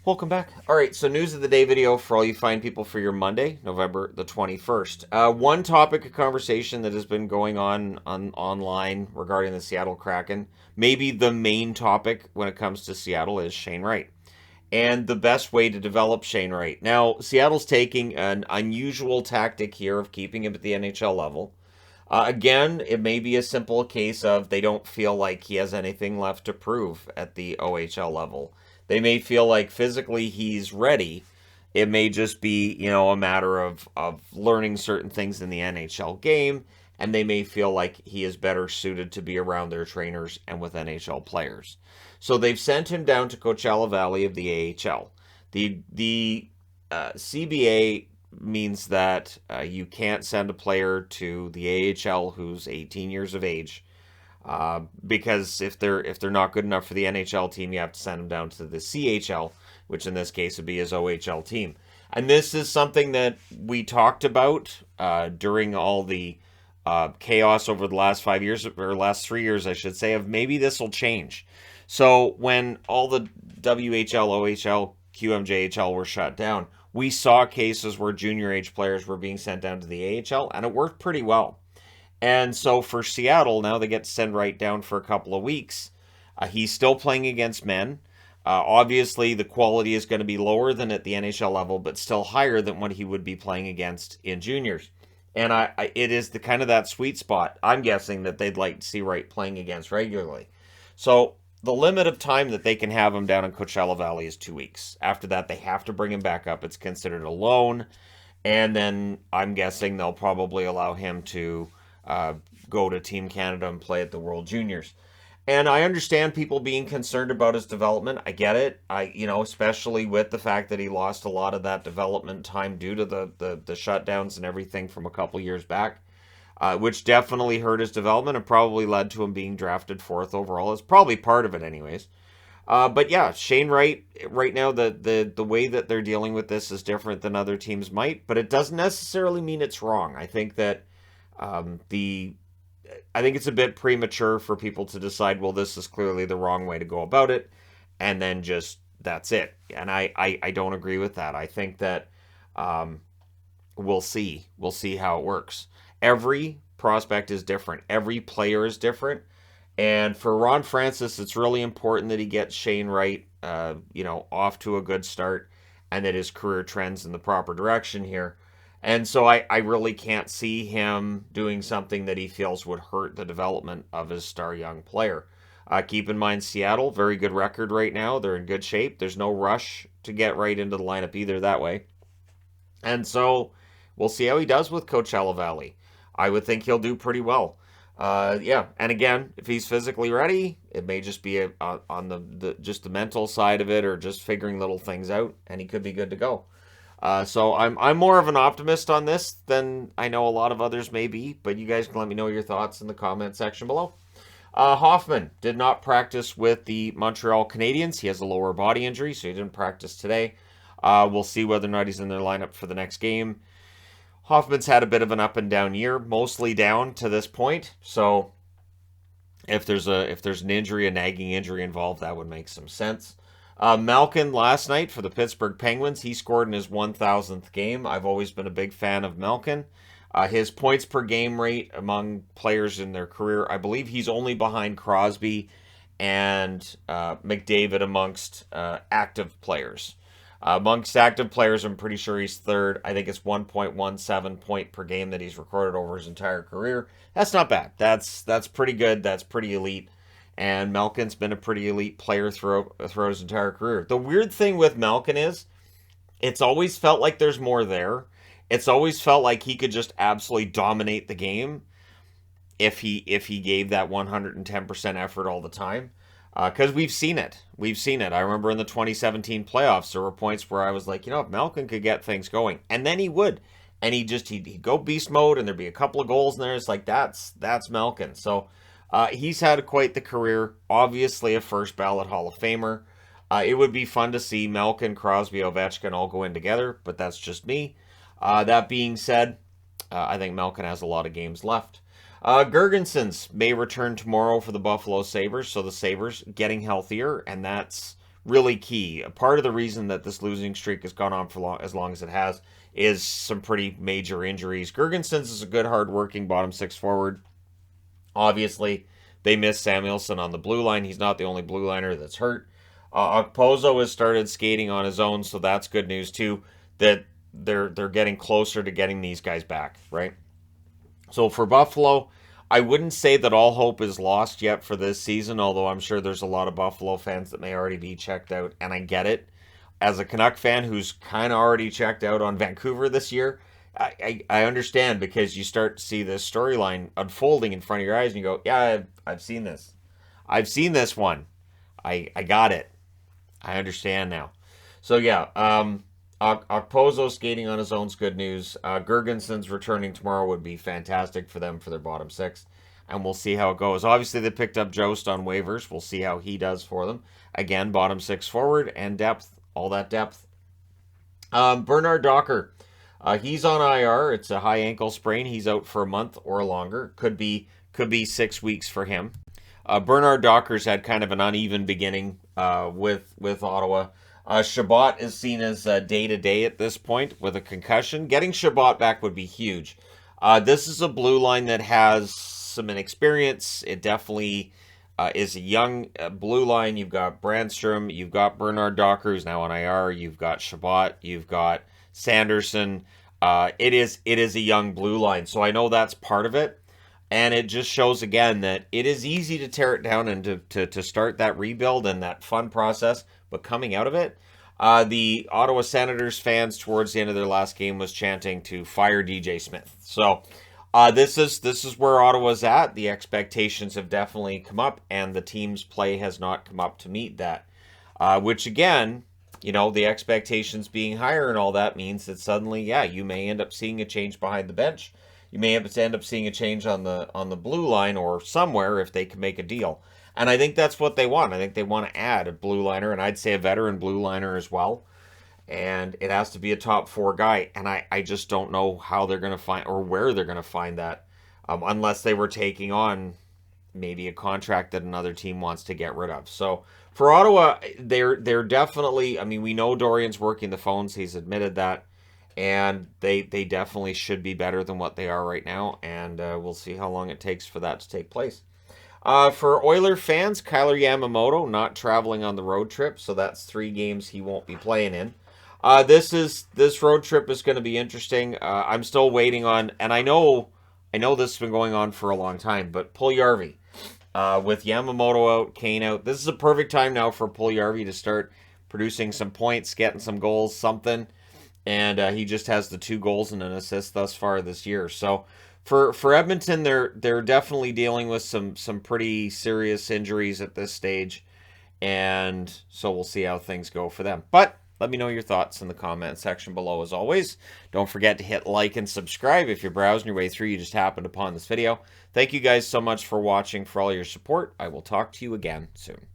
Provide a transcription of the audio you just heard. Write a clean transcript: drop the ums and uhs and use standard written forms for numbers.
Welcome back. All right, so news of the day video for all you fine people for your Monday, November the 21st. One topic of conversation that has been going on online regarding the Seattle Kraken, maybe the main topic when it comes to Seattle, is Shane Wright and the best way to develop Shane Wright. Now, Seattle's taking an unusual tactic here of keeping him at the NHL level. Again, it may be a simple case of they don't feel like he has anything left to prove at the OHL level. They may feel like physically he's ready. It may just be, a matter of learning certain things in the NHL game, and they may feel like he is better suited to be around their trainers and with NHL players. So they've sent him down to Coachella Valley of the AHL. The CBA means that you can't send a player to the AHL who's 18 years of age, because if they're not good enough for the NHL team, you have to send them down to the CHL, which in this case would be his OHL team. And this is something that we talked about during all the chaos over the last 5 years, or last 3 years, I should say, of maybe this will change. So when all the WHL, OHL, QMJHL were shut down, we saw cases where junior age players were being sent down to the AHL, and it worked pretty well. And so for Seattle, now they get to send Wright down for a couple of weeks. He's still playing against men. Obviously, the quality is going to be lower than at the NHL level, but still higher than what he would be playing against in juniors. And it is the kind of that sweet spot, I'm guessing, that they'd like to see Wright playing against regularly. So the limit of time that they can have him down in Coachella Valley is 2 weeks. After that, they have to bring him back up. It's considered a loan. And then I'm guessing they'll probably allow him to go to Team Canada and play at the World Juniors. And I understand people being concerned about his development. I get it. Especially with the fact that he lost a lot of that development time due to the shutdowns and everything from a couple years back, which definitely hurt his development and probably led to him being drafted fourth overall. It's probably part of it, anyways. But yeah, Shane Wright, right now, the way that they're dealing with this is different than other teams might, but it doesn't necessarily mean it's wrong. I think that I think it's a bit premature for people to decide, well, this is clearly the wrong way to go about it, and then just that's it. And I don't agree with that. I think that we'll see. We'll see how it works. Every prospect is different. Every player is different. And for Ron Francis, it's really important that he gets Shane Wright, off to a good start, and that his career trends in the proper direction here. And so I really can't see him doing something that he feels would hurt the development of his star young player. Keep in mind, Seattle, very good record right now. They're in good shape. There's no rush to get right into the lineup either that way. And so we'll see how he does with Coachella Valley. I would think he'll do pretty well. Yeah, and again, if he's physically ready, it may just be on just the mental side of it, or just figuring little things out, and he could be good to go. So I'm more of an optimist on this than I know a lot of others may be, but you guys can let me know your thoughts in the comment section below. Hoffman did not practice with the Montreal Canadiens. He has a lower body injury, so he didn't practice today. We'll see whether or not he's in their lineup for the next game. Hoffman's had a bit of an up and down year, mostly down to this point. So if there's an injury, a nagging injury involved, that would make some sense. Malkin last night for the Pittsburgh Penguins, he scored in his 1,000th game. I've always been a big fan of Malkin. His points per game rate among players in their career, I believe he's only behind Crosby and McDavid amongst active players. Amongst active players, I'm pretty sure he's third. I think it's 1.17 point per game that he's recorded over his entire career. That's not bad. That's pretty good. That's pretty elite. And Malkin's been a pretty elite player throughout his entire career. The weird thing with Malkin is, it's always felt like there's more there. It's always felt like he could just absolutely dominate the game if he gave that 110% effort all the time. Because we've seen it. We've seen it. I remember in the 2017 playoffs, there were points where I was like, if Malkin could get things going. And then he would. And he'd go beast mode, and there'd be a couple of goals in there. It's like, that's Malkin. So he's had quite the career. Obviously a first ballot Hall of Famer. It would be fun to see Malkin, Crosby, Ovechkin all go in together, but that's just me. That being said, I think Malkin has a lot of games left. Gergensons may return tomorrow for the Buffalo Sabres, so the Sabres getting healthier, and that's really key. A part of the reason that this losing streak has gone on for as long as it has is some pretty major injuries. Girgensons is a good, hard-working bottom six forward. Obviously, they missed Samuelsson on the blue line. He's not the only blue liner that's hurt. Okposo has started skating on his own, so that's good news too. That they're getting closer to getting these guys back, right? So for Buffalo, I wouldn't say that all hope is lost yet for this season, although I'm sure there's a lot of Buffalo fans that may already be checked out, and I get it. As a Canuck fan who's kind of already checked out on Vancouver this year, I understand, because you start to see this storyline unfolding in front of your eyes and you go, yeah, I've seen this. I've seen this one. I got it. I understand now. So yeah, Okposo skating on his own is good news. Girgensons returning tomorrow would be fantastic for them for their bottom six. And we'll see how it goes. Obviously, they picked up Jost on waivers. We'll see how he does for them. Again, bottom six forward and depth, all that depth. Bernard Docker, he's on IR. It's a high ankle sprain. He's out for a month or longer. Could be 6 weeks for him. Bernard Docker's had kind of an uneven beginning with Ottawa. Chabot is seen as day-to-day at this point with a concussion. Getting Chabot back would be huge. This is a blue line that has some inexperience. It definitely is a young blue line. You've got Brandstrom. You've got Bernard Docker, who's now on IR. You've got Chabot. You've got Sanderson. It is a young blue line, so I know that's part of it. And it just shows again that it is easy to tear it down and to start that rebuild and that fun process. But coming out of it, the Ottawa Senators fans towards the end of their last game was chanting to fire DJ Smith. So this is where Ottawa's at. The expectations have definitely come up, and the team's play has not come up to meet that. Which again, the expectations being higher and all that means that suddenly, yeah, you may end up seeing a change behind the bench. You may end up seeing a change on the blue line or somewhere if they can make a deal. And I think that's what they want. I think they want to add a blue liner, and I'd say a veteran blue liner as well. And it has to be a top four guy. And I just don't know how they're going to find, or where they're going to find that, unless they were taking on maybe a contract that another team wants to get rid of. So for Ottawa, they're definitely, I mean, we know Dorian's working the phones. He's admitted that. And they definitely should be better than what they are right now. And we'll see how long it takes for that to take place. For Oiler fans, Kyler Yamamoto not traveling on the road trip. So that's 3 games he won't be playing in. This road trip is going to be interesting. I'm still waiting on, and I know this has been going on for a long time, but Puljujarvi, with Yamamoto out, Kane out, this is a perfect time now for Puljujarvi to start producing some points, getting some goals, something. And he just has the 2 goals and an assist thus far this year. So for Edmonton, they're definitely dealing with some pretty serious injuries at this stage. And so we'll see how things go for them. But let me know your thoughts in the comment section below as always. Don't forget to hit like and subscribe if you're browsing your way through. You just happened upon this video. Thank you guys so much for watching, for all your support. I will talk to you again soon.